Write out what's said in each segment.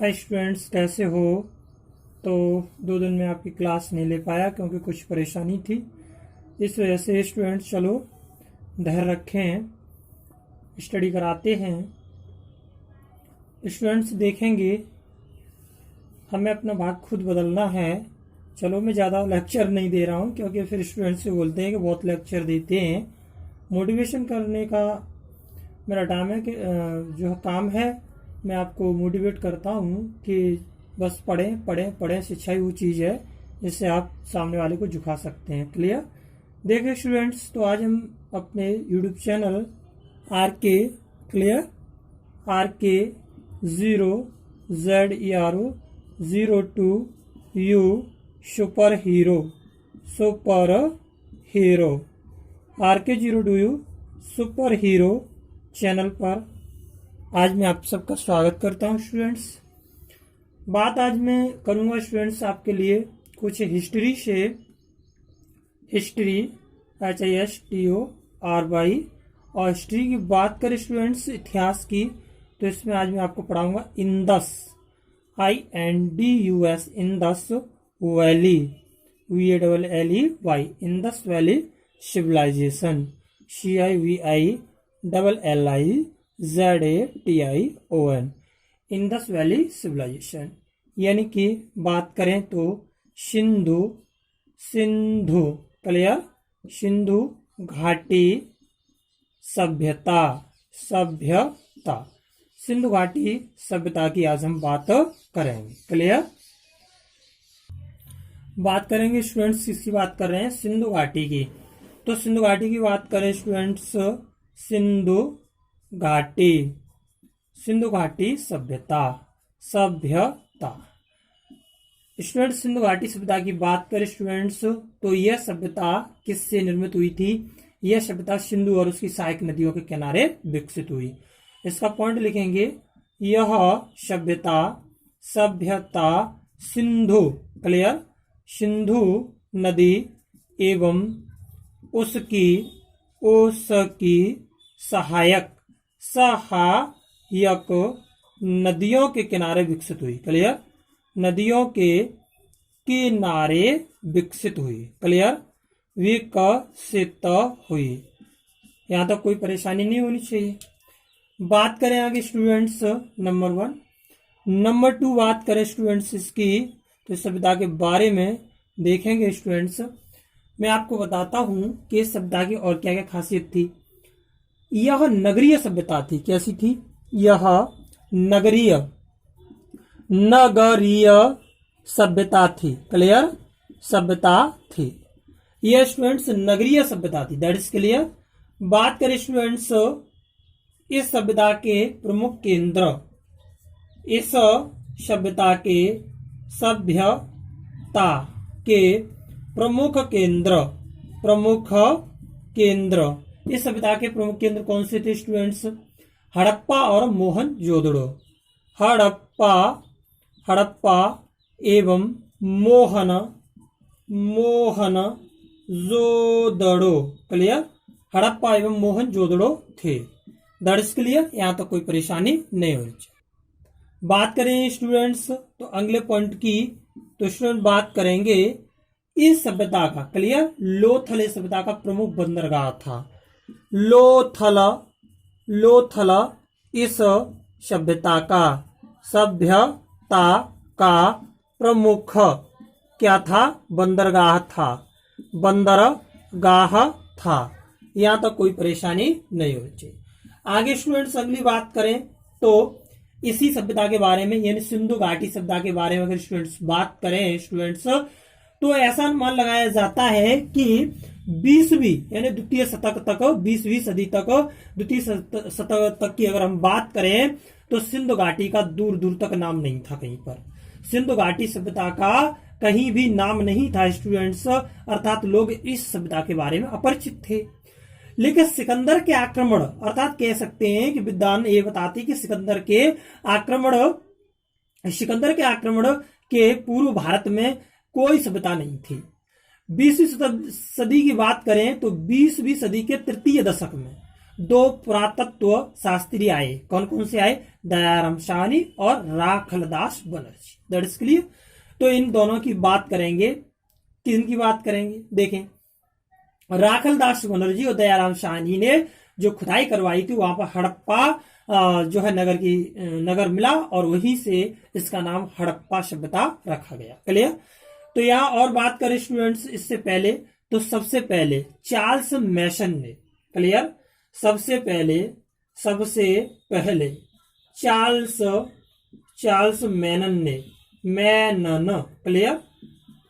Hi students, कैसे हो। तो 2 दिन में आपकी क्लास नहीं ले पाया क्योंकि कुछ परेशानी थी। इस वजह से स्टूडेंट्स चलो धैर्य रखें, स्टडी कराते हैं। स्टूडेंट्स देखेंगे हमें अपना भाग खुद बदलना है। चलो मैं ज़्यादा लेक्चर नहीं दे रहा हूँ क्योंकि फिर स्टूडेंट्स से बोलते हैं कि बहुत लेक्चर देते हैं। मोटिवेशन करने का मेरा काम है कि जो काम है मैं आपको मोटिवेट करता हूँ कि बस पढ़ें पढ़ें पढ़ें। शिक्षा ही वो चीज़ है जिससे आप सामने वाले को झुका सकते हैं। क्लियर। देखिए स्टूडेंट्स, तो आज हम अपने YouTube channel RK clear RK 0ZERO02U super hero RK 002U super hero channel पर आज मैं आप सबका स्वागत करता हूं। स्टूडेंट्स, बात आज मैं करूंगा स्टूडेंट्स आपके लिए कुछ हिस्ट्री से, HISTORY और हिस्ट्री की बात करें स्टूडेंट्स इतिहास की, तो इसमें आज मैं आपको पढ़ाऊंगा Indus INDUS Indus valley VALLEY Indus valley civilisation CIVILLIZATION Indus valley civilisation. यानी कि बात करें तो सिंधु क्लियर सिंधु घाटी सभ्यता सिंधु घाटी सभ्यता की आज हम बात करेंगे। क्लियर। बात करेंगे स्टूडेंट्स, किसकी बात कर रहे हैं? सिंधु घाटी की। तो सिंधु घाटी की बात करें स्टूडेंट्स, सिंधु घाटी सभ्यता स्टूडेंट्स, सिंधु घाटी सभ्यता की बात करें स्टूडेंट्स, तो यह सभ्यता किससे निर्मित हुई थी? यह सभ्यता सिंधु और उसकी सहायक नदियों के किनारे विकसित हुई। इसका पॉइंट लिखेंगे, यह सभ्यता सिंधु क्लियर सिंधु नदी एवं उसकी सहायक नदियों के किनारे विकसित हुई। क्लियर। नदियों के किनारे विकसित हुई। क्लियर। विकसित हुई। यहाँ तक कोई परेशानी नहीं होनी चाहिए। बात करें आगे स्टूडेंट्स नंबर 1। नंबर 2 बात करें स्टूडेंट्स इसकी, तो इस सभ्यता के बारे में देखेंगे स्टूडेंट्स। मैं आपको बताता हूं कि इस सभ्यता की और क्या क्या खासियत थी। यह नगरीय सभ्यता थी। कैसी थी? यह नगरीय सभ्यता थी। क्लियर सभ्यता थी। यह स्टूडेंट्स नगरीय सभ्यता थी। That is clear. बात करें स्टूडेंट्स इस सभ्यता के प्रमुख केंद्र, इस सभ्यता के प्रमुख केंद्र इस सभ्यता के प्रमुख केंद्र कौन से थे स्टूडेंट्स? हड़प्पा और मोहनजोदड़ो। हड़प्पा एवं मोहनजोदड़ो। क्लियर। हड़प्पा एवं मोहनजोदड़ो थे। That is clear. यहां तक कोई परेशानी नहीं होनी चाहिए। बात करें स्टूडेंट्स तो अगले पॉइंट की, तो स्टूडेंट बात करेंगे इस सभ्यता का। क्लियर। लोथल इस सभ्यता का प्रमुख बंदरगाह था। लोथल इस सभ्यता का प्रमुख क्या था? बंदरगाह था। यहां तक कोई परेशानी नहीं होनी चाहिए। आगे स्टूडेंट्स अगली बात करें तो इसी सभ्यता के बारे में, यानी सिंधु घाटी सभ्यता के बारे में अगर स्टूडेंट्स बात करें स्टूडेंट्स, तो ऐसा अनुमान लगाया जाता है कि 20वीं यानी द्वितीय शतक तक, 20वीं सदी तक, द्वितीय शतक तक की अगर हम बात करें तो सिंधु घाटी का दूर दूर तक नाम नहीं था। कहीं पर सिंधु घाटी सभ्यता का कहीं भी नाम नहीं था स्टूडेंट्स। अर्थात लोग इस सभ्यता के बारे में अपरिचित थे। लेकिन सिकंदर के आक्रमण, अर्थात कह सकते हैं कि विद्वान ये बताते कि सिकंदर के आक्रमण के पूर्व भारत में कोई सभ्यता नहीं थी। 20वीं सदी की बात करें तो 20वीं सदी के तृतीय दशक में दो पुरातत्व शास्त्री आए। कौन कौन से आए? दयाराम साहनी और Rakhaldas Banerjee. That is clear. तो इन दोनों की बात करेंगे। किन की बात करेंगे? देखें, राखलदास बनर्जी और दयाराम साहनी ने जो खुदाई करवाई थी वहां पर हड़प्पा जो है नगर मिला और वहीं से इसका नाम हड़प्पा सभ्यता रखा गया। क्लियर। तो यहाँ और बात करें स्टूडेंट्स इससे पहले, तो सबसे पहले चार्ल्स मैसन ने, क्लियर, सबसे पहले चार्ल्स मैनन, क्लियर,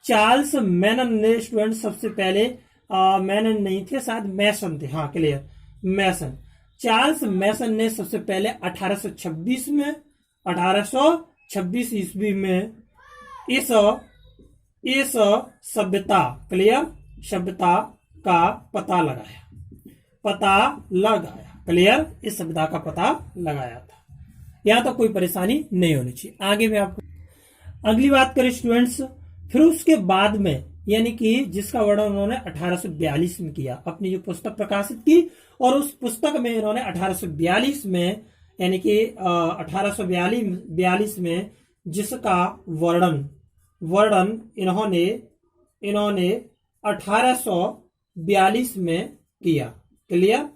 चार्ल्स मैनन ने स्टूडेंट सबसे पहले मैनन नहीं थे, शायद मैसन थे, हाँ क्लियर, मैसन। चार्ल्स मैसन ने सबसे पहले 1826 ईस्वी में इस सभ्यता, क्लियर, सभ्यता का पता लगाया, क्लियर, इस सभ्यता का पता लगाया था। यहां तो कोई परेशानी नहीं होनी चाहिए। आगे मैं आपको अगली बात करें स्टूडेंट्स, फिर उसके बाद में यानी कि जिसका वर्णन उन्होंने 1842 में किया, अपनी जो पुस्तक प्रकाशित की, और उस पुस्तक में इन्होंने 1842 में यानी कि 1842 में जिसका वर्णन इन्होंने 1842 में किया। क्लियर।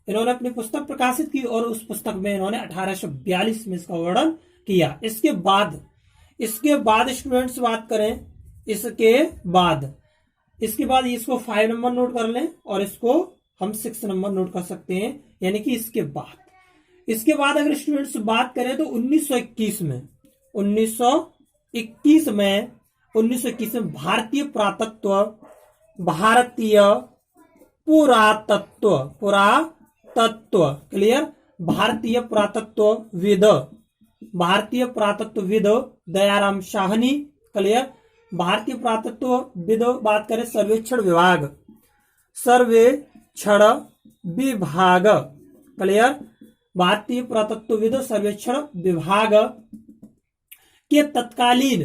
इन्होंने अपनी पुस्तक प्रकाशित की और उस पुस्तक में इन्होंने 1842 में इसका वर्णन किया। इसके बाद स्टूडेंट्स बात करें, इसके बाद इसको 5 नंबर नोट कर लें और इसको हम 6 नंबर नोट कर सकते हैं, यानी कि इसके बाद अगर स्टूडेंट्स बात करें तो 1921 में भारतीय पुरातत्व, क्लियर, भारतीय पुरातत्वविद दयाराम साहनी, क्लियर, भारतीय पुरातत्वविद बात करें सर्वेक्षण विभाग, क्लियर, भारतीय पुरातत्वविद सर्वेक्षण विभाग के तत्कालीन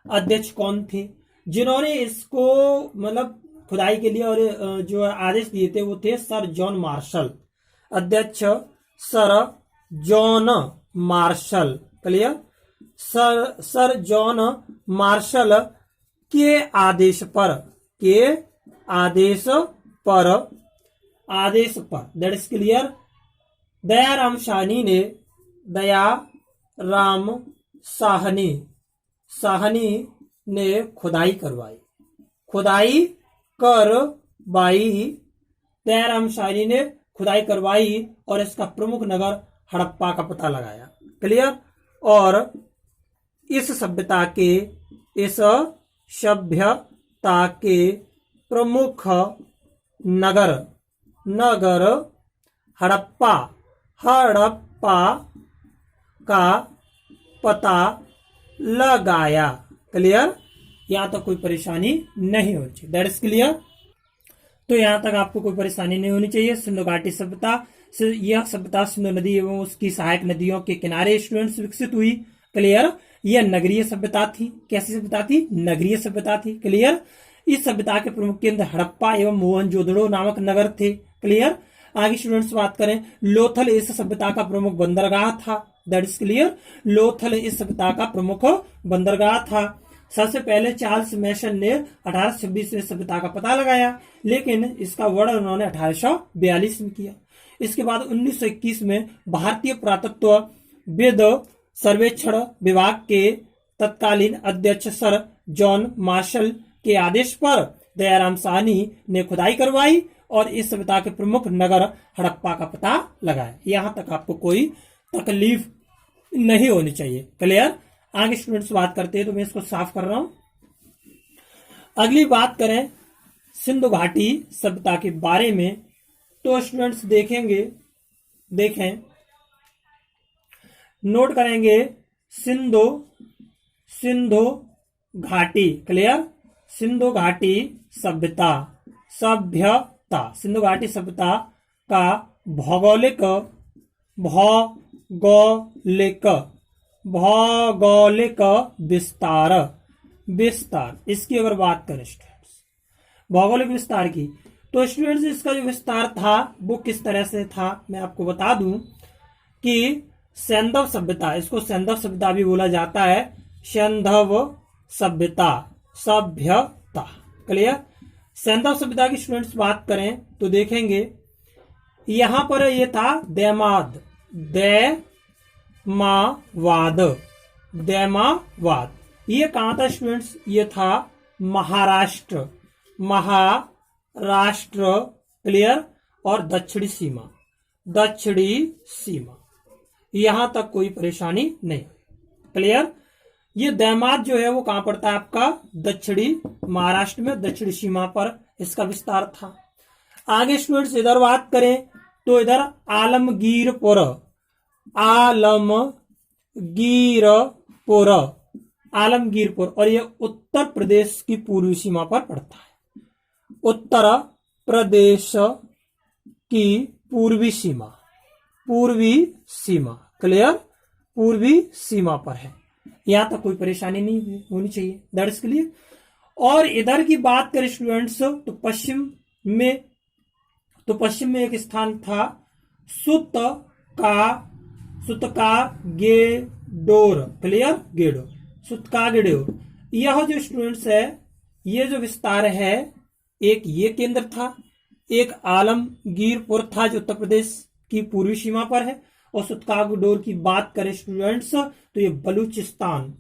अध्यक्ष कौन थे? जिन्होंने इसको मतलब खुदाई के लिए और जो आदेश दिए थे वो थे सर जॉन मार्शल। अध्यक्ष sir John Marshall, clear, sir John Marshall के आदेश पर that is clear. Dayaram Sahni ने खुदाई करवाई। दयाराम साहनी ने खुदाई करवाई और इसका प्रमुख नगर हड़प्पा का पता लगाया। क्लियर। और इस सभ्यता के प्रमुख नगर हड़प्पा का पता लगाया। क्लियर। यहां तक कोई परेशानी नहीं होनी चाहिए। That is clear. तो यहां तक आपको कोई परेशानी नहीं होनी चाहिए। सिंधु घाटी सभ्यता, यह सभ्यता सिंधु नदी एवं उसकी सहायक नदियों के किनारे स्टूडेंट्स विकसित हुई। क्लियर। यह नगरीय सभ्यता थी। कैसी सभ्यता थी? नगरीय सभ्यता थी। क्लियर। इस सभ्यता के प्रमुख केंद्र हड़प्पा एवं मोहनजोदड़ो नामक नगर थे। क्लियर। आगे स्टूडेंट्स बात करें, लोथल इस सभ्यता का प्रमुख बंदरगाह था। That is clear. लोथल इस सभ्यता का प्रमुख बंदरगाह था। सबसे पहले चार्ल्स मैसन ने 1826 में सभ्यता का पता लगाया, लेकिन इसका वर्णन उन्होंने 1842 में किया। इसके बाद 1921 में भारतीय पुरातत्वविद सर्वेक्षण विभाग के तत्कालीन अध्यक्ष सर जॉन मार्शल के आदेश पर दयाराम साहनी ने खुदाई करवाई और इस सभ्यता के प्रमुख नगर हड़प्पा का पता लगाया। यहां तक आपको कोई तकलीफ नहीं होनी चाहिए। क्लियर। आगे स्टूडेंट्स बात करते हैं, तो मैं इसको साफ कर रहा हूं। अगली बात करें सिंधु घाटी सभ्यता के बारे में, तो स्टूडेंट्स देखें नोट करेंगे सिंधु घाटी। क्लियर। सिंधु घाटी सभ्यता सिंधु घाटी सभ्यता का भौगोलिक, भौगोलिक विस्तार, विस्तार इसकी अगर बात करें स्टूडेंट्स, भौगोलिक विस्तार की, तो स्टूडेंट्स इसका जो विस्तार था वो किस तरह से था, मैं आपको बता दूं कि सैंधव सभ्यता, इसको सैंधव सभ्यता भी बोला जाता है, सैंधव सभ्यता, सभ्यता, क्लियर। सैंधव सभ्यता की स्टूडेंट्स बात करें तो देखेंगे यहां पर ये था दैमाद, दैमावाद, दैमावाद, ये कहां था स्टूडेंट्स, ये था महाराष्ट्र, महाराष्ट्र, क्लियर। और दक्षिणी सीमा, दक्षिणी सीमा, यहां तक कोई परेशानी नहीं, क्लियर। ये दैमाद जो है वो कहां पड़ता है आपका, दक्षिणी महाराष्ट्र में, दक्षिणी सीमा पर इसका विस्तार था। आगे स्टूडेंट्स इधर बात करें तो इधर आलमगीरपुर, आलमगीरपुर, आलमगीरपुर, और ये उत्तर प्रदेश की पूर्वी सीमा पर पड़ता है, उत्तर प्रदेश की पूर्वी सीमा, पूर्वी सीमा, क्लियर, पूर्वी सीमा पर है, यहां तक कोई परेशानी नहीं होनी चाहिए, दैट्स क्लियर। और इधर की बात करें स्टूडेंट्स तो पश्चिम में, तो पश्चिम में एक स्थान था सुतका-गेडोर, क्लियर, गेडोर, सुतका-गेडोर। यह जो स्टूडेंट्स है, ये जो विस्तार है, एक ये केंद्र था, एक आलमगीरपुर था जो उत्तर प्रदेश की पूर्वी सीमा पर है, और सुतका-गेडोर की बात करें स्टूडेंट्स तो ये बलूचिस्तान,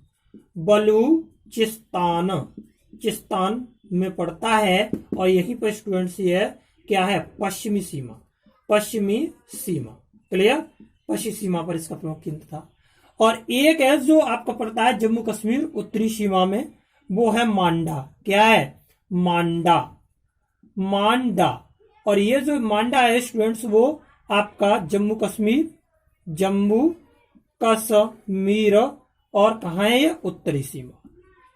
बलूचिस्तान, चिस्तान में पड़ता है, और यहीं पर स्टूडेंट्स ये क्या है, पश्चिमी सीमा, पश्चिमी सीमा, क्लियर, पश्चिमी सीमा पर इसका प्रमुख केंद्र था। और एक है जो आपका पड़ता है जम्मू कश्मीर उत्तरी सीमा में, वो है मांडा, क्या है, मांडा, मांडा। और ये जो मांडा है स्टूडेंट्स वो आपका जम्मू कश्मीर, जम्मू कश्मीर, और कहां है ये, उत्तरी सीमा,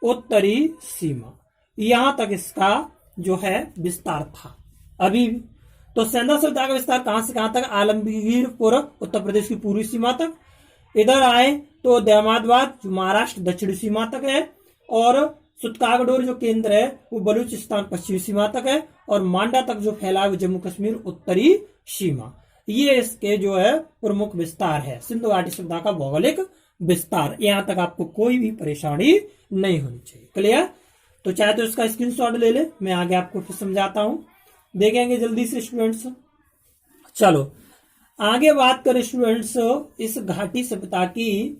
उत्तरी सीमा, यहां तक इसका जो है विस्तार था। अभी तो सैंधव सभ्यता का विस्तार कहां से कहां तक, आलमगीरपुर उत्तर प्रदेश की पूर्वी सीमा तक, इधर आए तो दैमादवाद महाराष्ट्र दक्षिणी सीमा तक है, और सुतका-गेडोर जो केंद्र है वो बलूचिस्तान पश्चिमी सीमा तक है, और मांडा तक जो फैला है जम्मू कश्मीर उत्तरी सीमा। ये इसके जो है प्रमुख विस्तार है, सिंधु घाटी सभ्यता का भौगोलिक विस्तार। यहां तक आपको कोई भी परेशानी नहीं होनी चाहिए, क्लियर। तो चाहे तो इसका स्क्रीनशॉट ले ले, मैं आगे आपको फिर समझाता हूं, देखेंगे जल्दी से स्टूडेंट्स। चलो आगे बात करें स्टूडेंट्स इस घाटी सभ्यता की,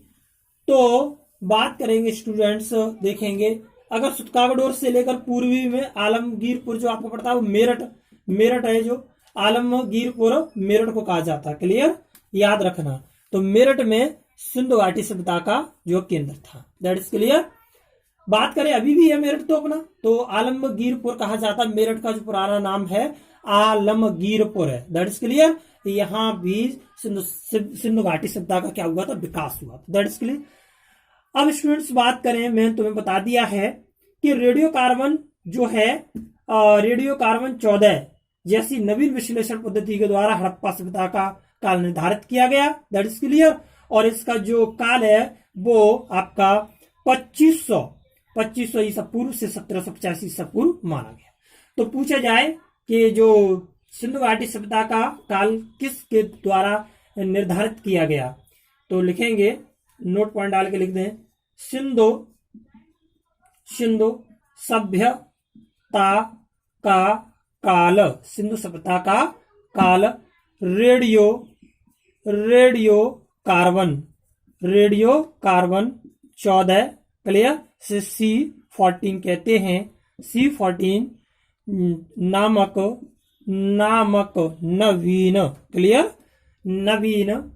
तो बात करेंगे स्टूडेंट्स, देखेंगे अगर सुतका-गेडोर से लेकर पूर्वी में आलमगीरपुर जो आपको पड़ता है वो मेरठ, मेरठ है, जो आलमगीरपुर मेरठ को कहा जाता है, क्लियर, याद रखना। तो मेरठ में सिंधु घाटी सभ्यता का जो केंद्र था, दैट इज क्लियर। बात करें अभी भी है मेरठ तो अपना, तो आलमगीरपुर कहा जाता है, मेरठ का जो पुराना नाम है आलमगीरपुर है, दैट इज क्लियर। यहां भी सिंधु घाटी सभ्यता का क्या हुआ था, विकास हुआ था, दैट इज क्लियर। अब स्टूडेंट्स बात करें, मैंने तुम्हें बता दिया है कि रेडियो कार्बन जो है, रेडियो कार्बन 14 जैसी नवीन विश्लेषण पद्धति के द्वारा हड़प्पा सभ्यता का काल निर्धारित किया गया, दैट इज क्लियर। और इसका जो काल है वो आपका 2500 ईसा पूर्व से 1785 ईसा पूर्व माना गया। तो पूछा जाए कि जो सिंधु घाटी सभ्यता का काल किसके द्वारा निर्धारित किया गया, तो लिखेंगे, नोट पॉइंट डाल के लिख दें, सिंधु सभ्यता का काल, सिंधु सभ्यता का काल रेडियो कार्बन 14, क्लियर, से C14 कहते हैं, C14 नामक नवीन, क्लियर, नवीन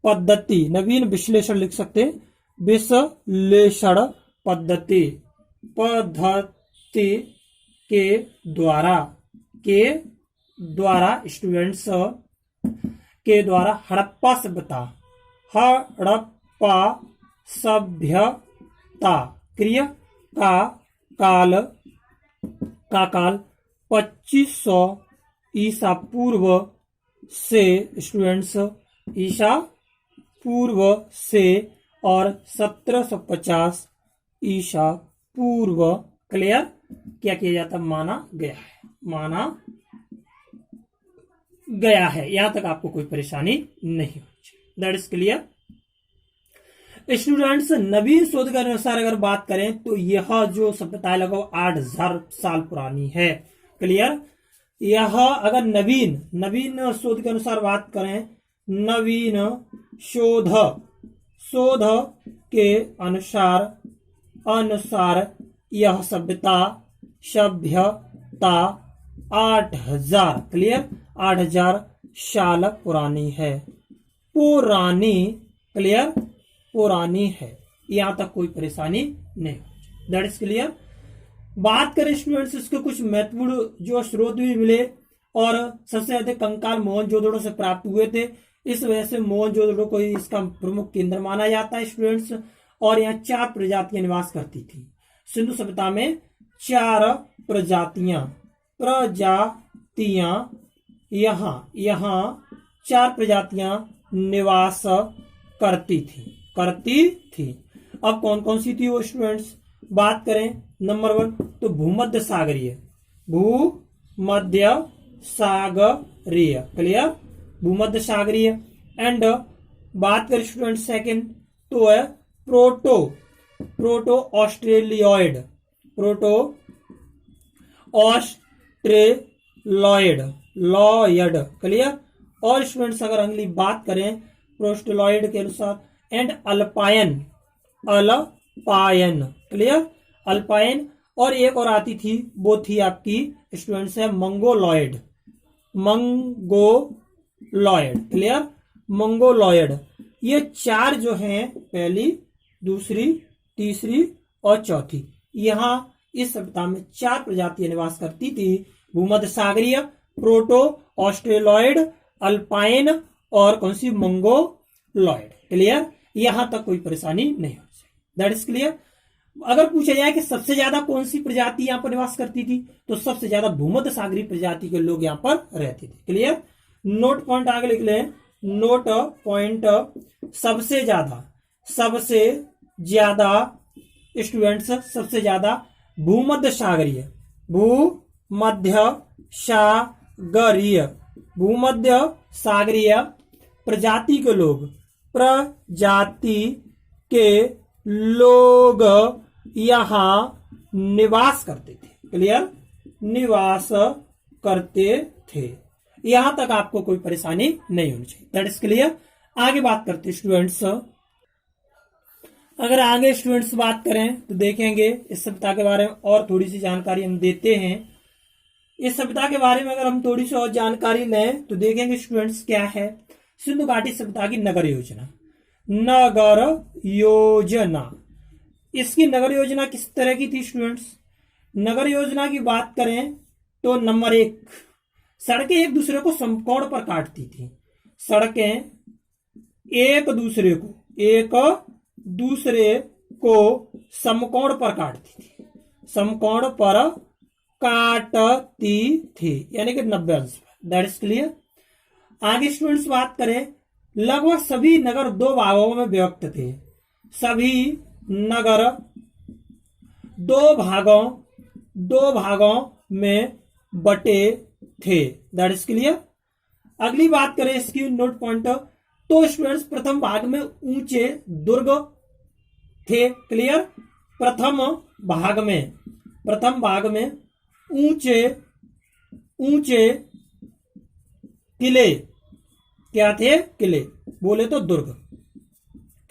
पद्धति, नवीन विश्लेषण लिख सकते हैं, विश्लेषण पद्धति के द्वारा स्टूडेंट्स के द्वारा हड़प्पा सभ्यता क्रिया का काल 2500 ईसा पूर्व से स्टूडेंट्स, ईसा पूर्व से और 1750 ईसा पूर्व क्लियर क्या किया जाता, माना गया है। यहां तक आपको कोई परेशानी नहीं होगी। That is clear. स्टूडेंट्स, नवीन शोध के अनुसार अगर बात करें तो यह जो सभ्यता है लगभग 8000 साल पुरानी है। क्लियर। यह अगर नवीन शोध के अनुसार बात करें, नवीन शोध के अनुसार यह सभ्यता 8000 क्लियर 8000 साल पुरानी है। पुरानी है। यहां तक कोई परेशानी नहीं। That is clear. बात करें स्टूडेंट्स, इसके कुछ महत्वपूर्ण जो स्रोत भी मिले और सबसे अधिक कंकाल मोहनजोदड़ो से प्राप्त हुए थे। इस वजह से मोहनजोदड़ो को इसका प्रमुख केंद्र माना जाता है स्टूडेंट्स। और यहाँ 4 प्रजातियां निवास करती थी। सिंधु सभ्यता में 4 प्रजातियां यहाँ 4 प्रजातियां निवास करती थी। अब कौन कौन सी थी वो स्टूडेंट्स, बात करें नंबर 1 तो भूमध्य सागरीय क्लियर भूमध्य सागरीय। एंड बात करें स्टूडेंट सेकंड तो है प्रोटो ऑस्ट्रेलियोइड क्लियर। और स्टूडेंट्स अगर अगली बात करें प्रोस्टेलॉइड के अनुसार एंड अल्पाइन क्लियर अल्पाइन। और एक और आती थी वो थी आपकी स्टूडेंट्स है मंगोलॉइड क्लियर मंगोलॉइड। ये 4 जो हैं पहली, दूसरी, तीसरी और चौथी, यहाँ इस सभ्यता में 4 प्रजातियां निवास करती थी। भूमध्य सागरीय, प्रोटो ऑस्ट्रेलॉइड, अल्पाइन और कौन सी मंगोलॉइड। क्लियर। यहां तक कोई परेशानी नहीं हो सकती। That is clear. अगर पूछा जाए कि सबसे ज्यादा कौन सी प्रजाति यहां पर निवास करती थी तो सबसे ज्यादा भूमध्य सागरीय प्रजाति के लोग यहां पर रहते थे। क्लियर। नोट पॉइंट आगे लिख लें। नोट पॉइंट सबसे ज्यादा स्टूडेंट्स सबसे ज्यादा भूमध्य सागरीय प्रजाति के लोग यहां निवास करते थे। क्लियर निवास करते थे। यहां तक आपको कोई परेशानी नहीं होनी चाहिए। That is clear. आगे बात करते स्टूडेंट्स। अगर आगे स्टूडेंट्स बात करें तो देखेंगे इस सभ्यता के बारे में और थोड़ी सी जानकारी हम देते हैं। इस सभ्यता के बारे में अगर हम थोड़ी सी और जानकारी लें तो देखेंगे स्टूडेंट्स क्या है सिंधु घाटी सभ्यता की नगर योजना। इसकी नगर योजना किस तरह की थी स्टूडेंट्स। नगर योजना की बात करें तो नंबर 1 सड़कें एक दूसरे को समकोण पर काटती थी। सड़कें एक दूसरे को समकोण पर काटती थी। समकोण पर काटती थी यानी कि 90 अंश पर। That is clear. आगे स्टूडेंट्स बात करें लगभग सभी नगर 2 भागों में विभक्त थे। सभी नगर 2 भागों में बटे थे। That is clear. अगली बात करें इसकी नोट पॉइंट तो स्टूडेंट्स प्रथम भाग में ऊंचे दुर्ग थे। क्लियर। प्रथम भाग में ऊंचे किले क्या थे, किले बोले तो दुर्ग।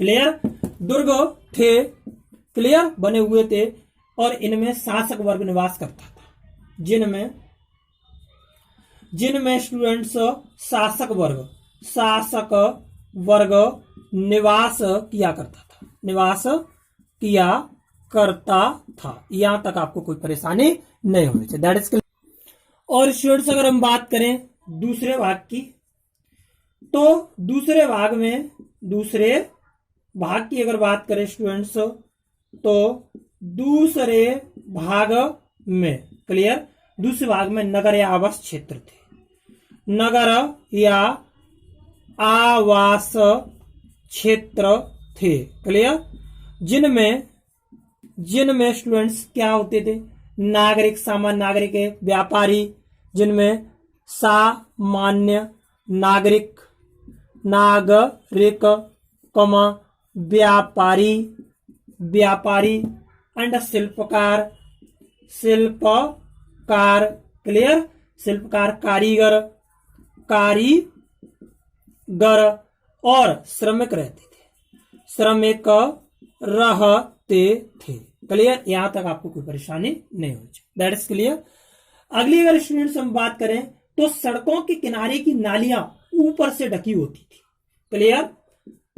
क्लियर दुर्ग थे। क्लियर बने हुए थे और इनमें शासक वर्ग निवास करता था। जिनमें स्टूडेंट्स शासक वर्ग निवास किया करता था। यहां तक आपको कोई परेशानी नहीं होनी चाहिए। That is clear. और स्टूडेंट्स अगर हम बात करें दूसरे भाग की तो दूसरे भाग की अगर बात करें स्टूडेंट्स तो दूसरे भाग में क्लियर दूसरे भाग में नगर या आवास क्षेत्र थे। नगर या आवास क्षेत्र थे। क्लियर। जिनमें स्टूडेंट्स क्या होते थे, नागरिक, सामान्य नागरिक, व्यापारी, जिनमें सामान्य नागरिक कमा व्यापारी एंड शिल्पकार। क्लियर। शिल्पकार, कारीगर और श्रमिक रहते थे। क्लियर। यहां तक आपको कोई परेशानी नहीं होनी चाहिए। That is clear. अगली अगर स्टूडेंट्स हम बात करें तो सड़कों के किनारे की नालियां ऊपर से ढकी होती थी। क्लियर।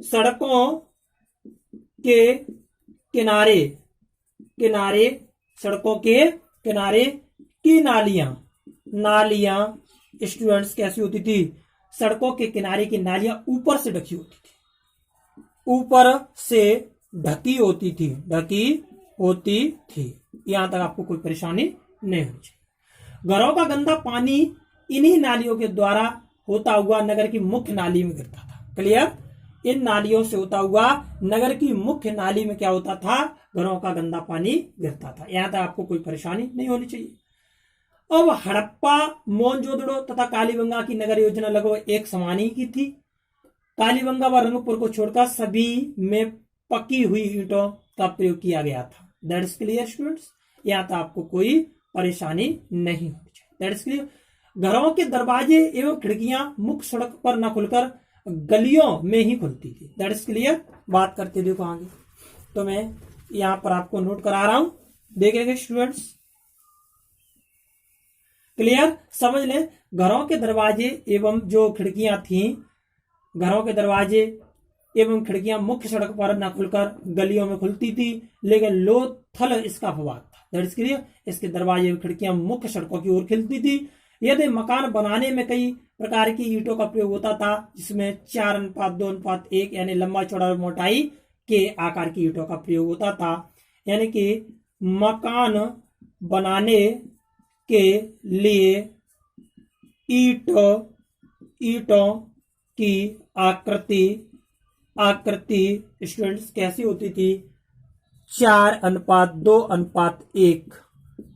सड़कों के किनारे सड़कों के किनारे की नालियां स्टूडेंट्स कैसी होती थी, सड़कों के किनारे की नालियां ऊपर से ढकी होती थी। यहां तक आपको कोई परेशानी नहीं होनी चाहिए। घरों का गंदा पानी इन्हीं नालियों के द्वारा होता हुआ नगर की मुख्य नाली में गिरता था। क्लियर। इन नालियों से होता हुआ नगर की मुख्य नाली में क्या होता था, घरों का गंदा पानी गिरता था। यहां तक आपको कोई परेशानी नहीं होनी चाहिए। अब हड़प्पा, मोहनजोदड़ो तथा कालीबंगा की नगर योजना लगभग एक समान ही की थी। कालीबंगा व रंगपुर को छोड़कर सभी में पकी हुई ईंटों का प्रयोग किया गया था। That is clear students. यहां तक आपको कोई परेशानी नहीं होनी चाहिए। That is clear. घरों के दरवाजे एवं खिड़कियां मुख्य सड़क पर न खुलकर गलियों में ही खुलती थी। That is clear. बात करते देखो आगे, तो मैं यहां पर आपको नोट करा रहा हूं, देखेंगे स्टूडेंट्स। क्लियर। समझ लें, घरों के दरवाजे एवं जो खिड़कियां थी, घरों के दरवाजे एवं खिड़कियां मुख्य सड़क पर न खुलकर गलियों में खुलती थी, लेकिन लोथल इसका अपवाद था। That is clear. इसके दरवाजे एवं खिड़कियां मुख्य सड़कों की ओर खिलती थी। यदि मकान बनाने में कई प्रकार की ईंटों का प्रयोग होता था, जिसमें 4:2:1 यानी लंबा चौड़ा और मोटाई के आकार की ईंटों का प्रयोग होता था। यानी कि मकान बनाने के लिए ईंटों की आकृति स्टूडेंट्स कैसी होती थी, 4:2:1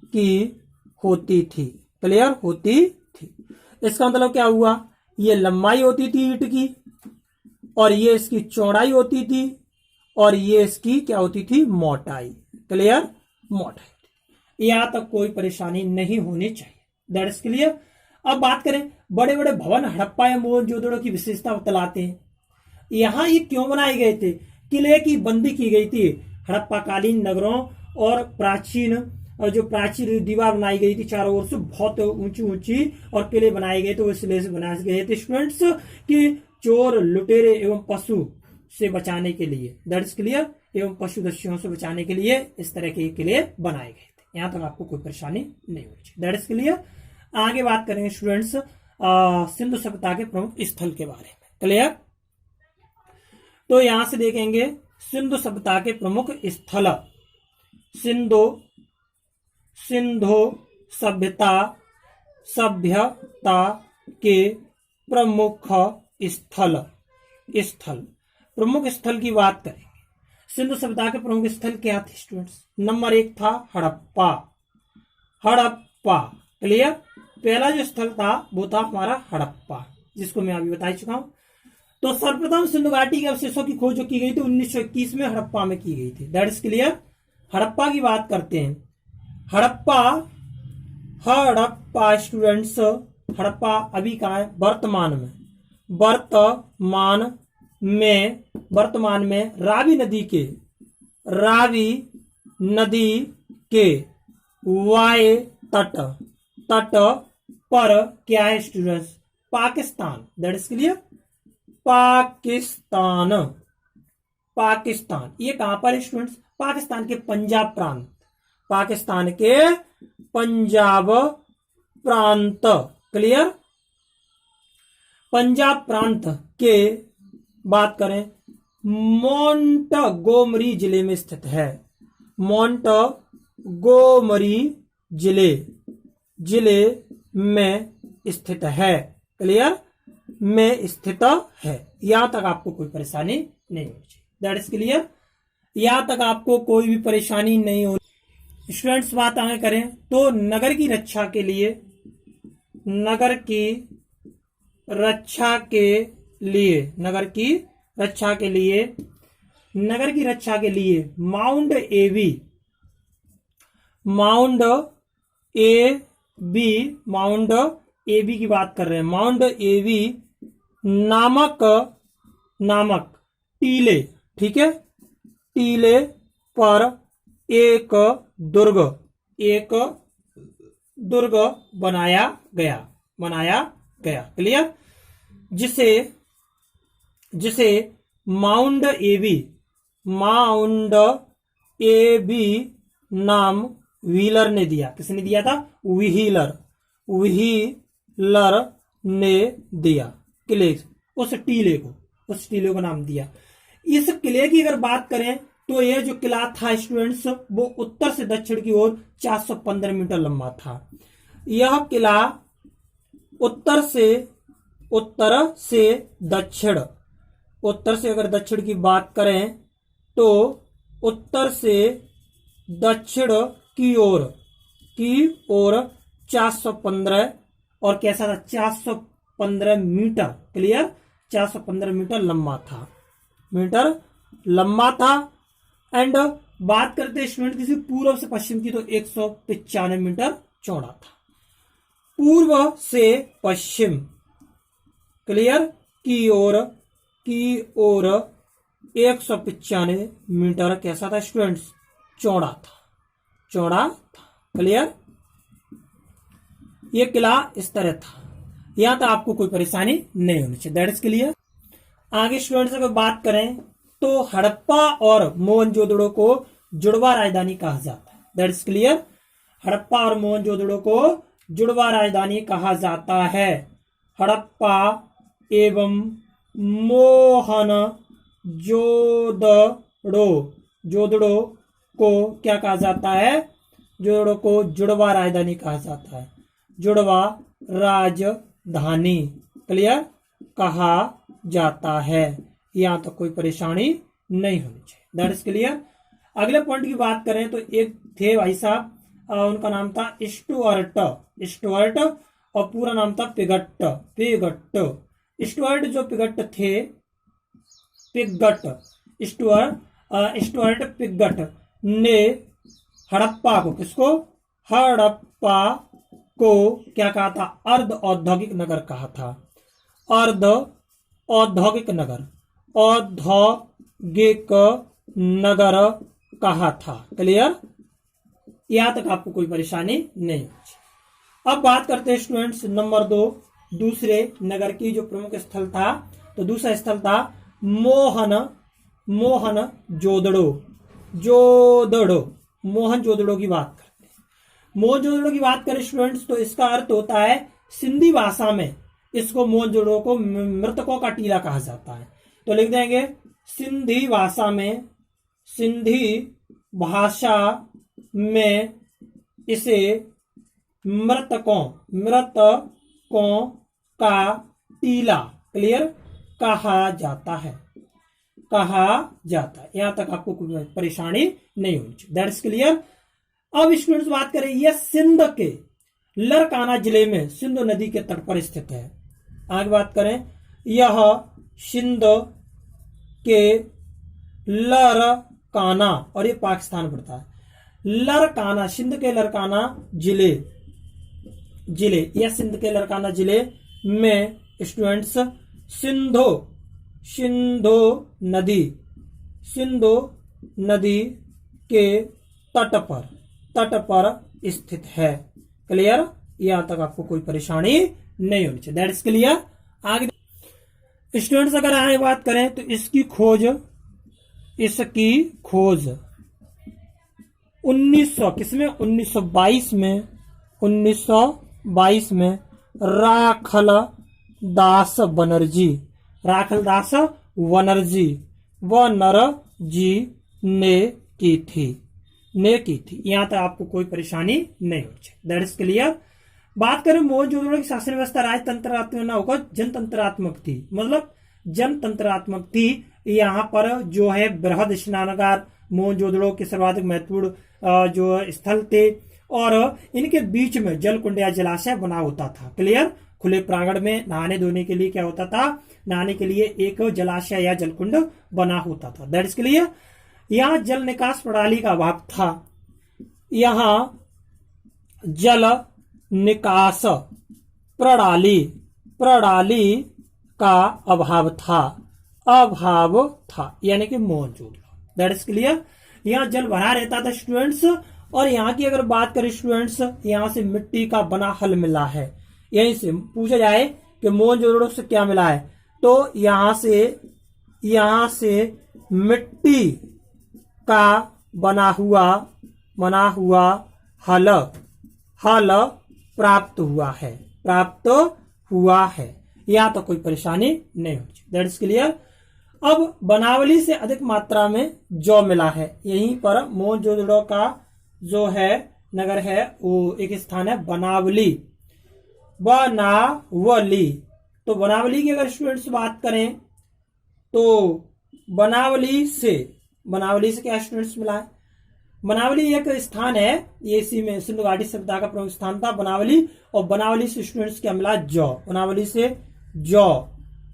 की होती थी। क्लियर। होती थी। इसका मतलब क्या हुआ, ये लंबाई होती थी ईंट की, और ये इसकी चौड़ाई होती थी, और ये इसकी क्या होती थी, मोटाई। क्लियर। मोटाई। यहां तक कोई परेशानी नहीं होनी चाहिए। That is clear. अब बात करें, बड़े बड़े भवन हड़प्पा या मोहनजोदड़ो की विशेषता बतलाते हैं। यहां ये क्यों बनाए गए थे, किले की बंदी की गई थी। हड़प्पा कालीन नगरों और जो प्राचीन दीवार बनाई गई थी चारों ओर से बहुत ऊंची ऊंची, और किले बनाए गए थे, वो इसलिए से बनाए गए थे स्टूडेंट्स कि चोर, लुटेरे एवं पशु से बचाने के लिए। That is clear. एवं पशु दस्युओं से बचाने के लिए इस तरह के किले बनाए गए थे। यहां तक आपको कोई परेशानी नहीं होनी चाहिए। That is clear. आगे बात करेंगे स्टूडेंट्स सिंधु सभ्यता के प्रमुख स्थल के बारे में। क्लियर। तो यहां से देखेंगे सिंधु सभ्यता के प्रमुख स्थल। सिंधु सभ्यता के प्रमुख स्थल की बात करेंगे। सिंधु सभ्यता के प्रमुख स्थल क्या थे स्टूडेंट्स? नंबर 1 था हड़प्पा। क्लियर। पहला जो स्थल था वो था हमारा हड़प्पा, जिसको मैं अभी बता चुका हूं। तो सर्वप्रथम सिंधु घाटी के अवशेषों की खोज जो की गई थी 1921 में हड़प्पा में की गई थी। That is clear. हड़प्पा की बात करते हैं। हड़प्पा स्टूडेंट्स, हड़प्पा अभी कहाँ है? वर्तमान में रावी नदी के वाय तट पर क्या है students? Pakistan. That is clear. Pakistan ये कहां पर है स्टूडेंट्स? पाकिस्तान के पंजाब प्रांत। क्लियर। पंजाब प्रांत के बात करें, मोंटगोमरी जिले में स्थित है। मोंटगोमरी जिले में स्थित है। क्लियर। में स्थित है। यहां तक आपको कोई परेशानी नहीं होनी चाहिए। That is clear. यहां तक आपको कोई भी परेशानी नहीं हो। स्टूडेंट्स बात आगे करें तो नगर की रक्षा के लिए, नगर की रक्षा के लिए, नगर की रक्षा के लिए, नगर की रक्षा के लिए Mount Abu, Mount Abu, Mount Abu की बात कर रहे हैं, माउंट एबी नामक, नामक टीले, ठीक है, टीले पर एक दुर्ग, एक दुर्ग बनाया गया, बनाया गया। क्लियर। जिसे, जिसे माउंट एबी, माउंट एबी नाम व्हीलर ने दिया। किसने दिया था? व्हीलर, व्हीलर ने दिया किले, उस टीले को, उस टीले को नाम दिया। इस किले की अगर बात करें तो यह जो किला था स्टूडेंट्स वो उत्तर से दक्षिण की ओर 415 मीटर लंबा था। यह किला उत्तर से, उत्तर से दक्षिण, उत्तर से अगर दक्षिण की बात करें तो उत्तर से दक्षिण की ओर, की ओर 415 और कैसा था? 415 मीटर। क्लियर। 415 मीटर लंबा था, मीटर लंबा था। एंड बात करते हैं स्टूडेंट किसी पूर्व से पश्चिम की तो 195 मीटर चौड़ा था। पूर्व से पश्चिम, क्लियर, की ओर, की ओर 195 मीटर कैसा था स्टूडेंट्स? चौड़ा था, चौड़ा था। क्लियर। यह किला इस तरह था। यहां तक आपको कोई परेशानी नहीं होनी चाहिए। That is clear. आगे स्टूडेंट्स अगर बात करें तो हड़प्पा और मोहनजोदड़ो को जुड़वा राजधानी कहा जाता है। That is clear. हड़प्पा और मोहनजोदड़ो को जुड़वा राजधानी कहा जाता है। हड़प्पा एवं मोहनजोदड़ो, जोदड़ो को क्या कहा जाता है? जोदड़ो को जुड़वा राजधानी कहा जाता है, जुड़वा राजधानी। क्लियर, कहा जाता है। यहां तक कोई परेशानी नहीं होनी चाहिए। That is clear. अगले पॉइंट की बात करें तो एक थे भाई साहब, उनका नाम था स्टुअर्ट, स्टुअर्ट, और पूरा नाम था पिगट, पिगट। स्टुअर्ट जो पिगट थे, पिगट, स्टुअर्ट पिगट ने हड़प्पा को, किसको? हड़प्पा को क्या कहा था? अर्ध औद्योगिक नगर कहा था। अर्ध औद्योगिक नगर, औद्योगिक नगर कहा था। क्लियर। यहां तक आपको कोई परेशानी नहीं होगी। अब बात करते हैं स्टूडेंट्स नंबर 2, दूसरे नगर की जो प्रमुख स्थल था। तो दूसरा स्थल था मोहन, मोहन जोदड़ो, जोदड़ो, मोहन जोदड़ो की बात करते हैं। मोहन जोदड़ो की बात करें स्टूडेंट्स तो इसका अर्थ होता है सिंधी भाषा में इसको, मोहन जोदड़ो को मृतकों का टीला कहा जाता है। तो लिख देंगे सिंधी भाषा में, सिंधी भाषा में इसे मृतकों, मृतकों का टीला, क्लियर, कहा जाता है, कहा जाता है। यहां तक आपको कोई परेशानी नहीं होनी चाहिए। That is clear. अब स्टूडेंट्स बात करें, यह सिंध के लरकाना जिले में सिंधु नदी के तट पर स्थित है। आगे बात करें, यह सिंध के लरकाना, और ये पाकिस्तान पड़ता है, लरकाना, सिंध के लरकाना जिले, जिले, यह सिंध के लरकाना जिले में स्टूडेंट्स सिंधो, सिंधो नदी, सिंधु नदी के तट पर, तट पर स्थित है। क्लियर। यहां तक आपको कोई परेशानी नहीं होनी चाहिए। That is clear. आगे स्टूडेंट्स अगर आगे बात करें तो इसकी खोज, इसकी खोज 1900 किसमें? 1922 में, 1922 में राखल दास बनर्जी, राखल दास बनर्जी, बनर्जी ने की थी, ने की थी। यहां तक आपको कोई परेशानी नहीं होनी चाहिए। That is clear. बात करें मोहनजोदड़ो की शासन व्यवस्था राजतंत्रात्मक ना होकर जनतंत्रात्मक थी, मतलब जनतंत्रात्मक थी। यहाँ पर जो है बृहद स्नानागार मोहनजोदड़ो के सर्वाधिक महत्वपूर्ण जो स्थल थे, और इनके बीच में जलकुंड या जलाशय बना होता था। क्लियर। खुले प्रांगण में नहाने धोने के लिए क्या होता था, नहाने के लिए एक जलाशय या जलकुंड बना होता था। That is clear. यहाँ जल निकास प्रणाली का अभाव था। यहाँ जल निकास प्रणाली का अभाव था यानी कि मौजूद। That is clear. यहाँ जल भरा रहता था स्टूडेंट्स, और यहाँ की अगर बात करें स्टूडेंट्स, यहाँ से मिट्टी का बना हल मिला है। यहीं से पूछा जाए कि मोहनजोदड़ो से क्या मिला है, तो यहाँ से मिट्टी का बना हुआ हल प्राप्त हुआ है। यहाँ तो कोई परेशानी नहीं होनी चाहिए। That is clear. अब बनावली से अधिक मात्रा में जौ मिला है। यहीं पर मोहनजोदड़ो का जो है नगर है, वो एक स्थान है बनावली। तो बनावली की अगर स्टूडेंट्स बात करें तो बनावली से क्या स्टूडेंट्स मिला है, बनावली एक स्थान है, ये इसी में सिंधु घाटी सभ्यता का प्रमुख स्थान था बनावली। और बनावली से स्टूडेंट्स क्या मिला, जौ। बनावली से जौ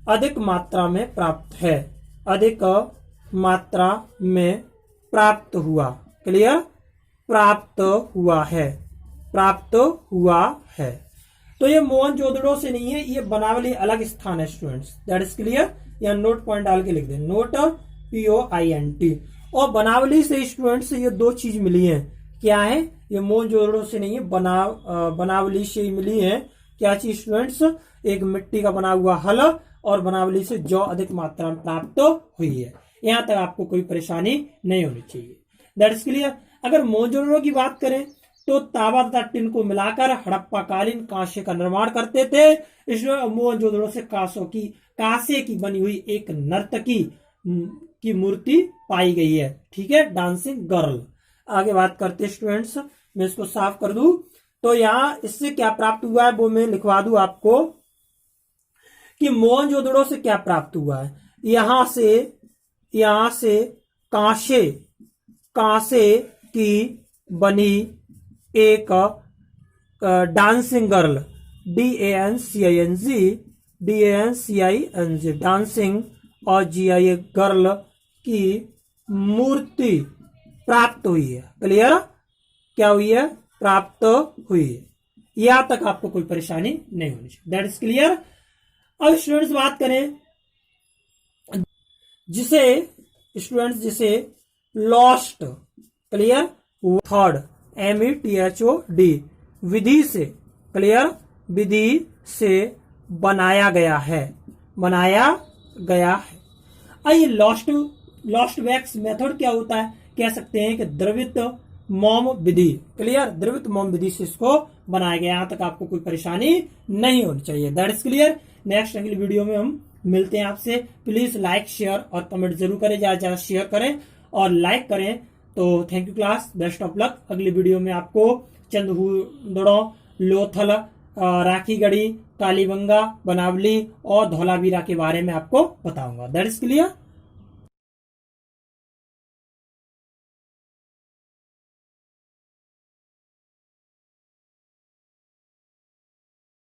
अधिक मात्रा में प्राप्त है, अधिक मात्रा में प्राप्त हुआ। क्लियर। प्राप्त हुआ है। तो ये मोहनजोदड़ो से नहीं है, ये बनावली अलग स्थान है स्टूडेंट्स। That is clear. यहाँ नोट पॉइंट डाल के लिख दें, नोट POINT। और बनावली से स्टूडेंट्स ये दो चीज मिली है। क्या है, ये मोहनजोदड़ो से नहीं है, बनावली से ही मिली है। क्या चीज स्टूडेंट्स, एक मिट्टी का बना हुआ हल, और बनावली से जौ अधिक मात्रा में प्राप्त हुई है। यहाँ तक आपको कोई परेशानी नहीं होनी चाहिए। That is clear. अगर मोहनजोदड़ो की बात करें तो तांबा तथा टिन को मिलाकर हड़प्पा कालीन कांसे का निर्माण करते थे। इसमें मोहनजोदड़ो से कांसे की बनी हुई एक नर्तकी की मूर्ति पाई गई है। ठीक है, डांसिंग गर्ल। आगे बात करते स्टूडेंट्स, मैं इसको साफ कर दूं तो यहाँ इससे क्या प्राप्त हुआ है वो मैं लिखवा दूं आपको कि मोहनजोदड़ो से क्या प्राप्त हुआ है। यहाँ से कांसे की बनी एक डांसिंग गर्ल, DANCING डांसिंग और GI गर्ल की मूर्ति प्राप्त हुई है। क्लियर। क्या हुई है, प्राप्त हुई है। यहां तक आपको कोई परेशानी नहीं होनी चाहिए। That is clear. अब स्टूडेंट्स बात करें जिसे लॉस्ट, क्लियर, थर्ड METHOD विधि से, क्लियर, विधि से बनाया गया है। ये लॉस्ट वैक्स मेथड क्या होता है, कह सकते हैं कि द्रवित मोम विधि। क्लियर, द्रवित मोम विधि से इसको बनाया गया। यहां तक आपको कोई परेशानी नहीं होनी चाहिए। That is clear. नेक्स्ट अगली वीडियो में हम मिलते हैं आपसे। प्लीज लाइक, शेयर और कमेंट जरूर करें, ज्यादा शेयर करें और लाइक करें। तो thank you class, best of luck. अगली वीडियो में आपको चंदहुदड़ो, लोथल, राखीगढ़ी, कालीबंगा, बनावली और धौलावीरा के बारे में आपको बताऊंगा। That is clear.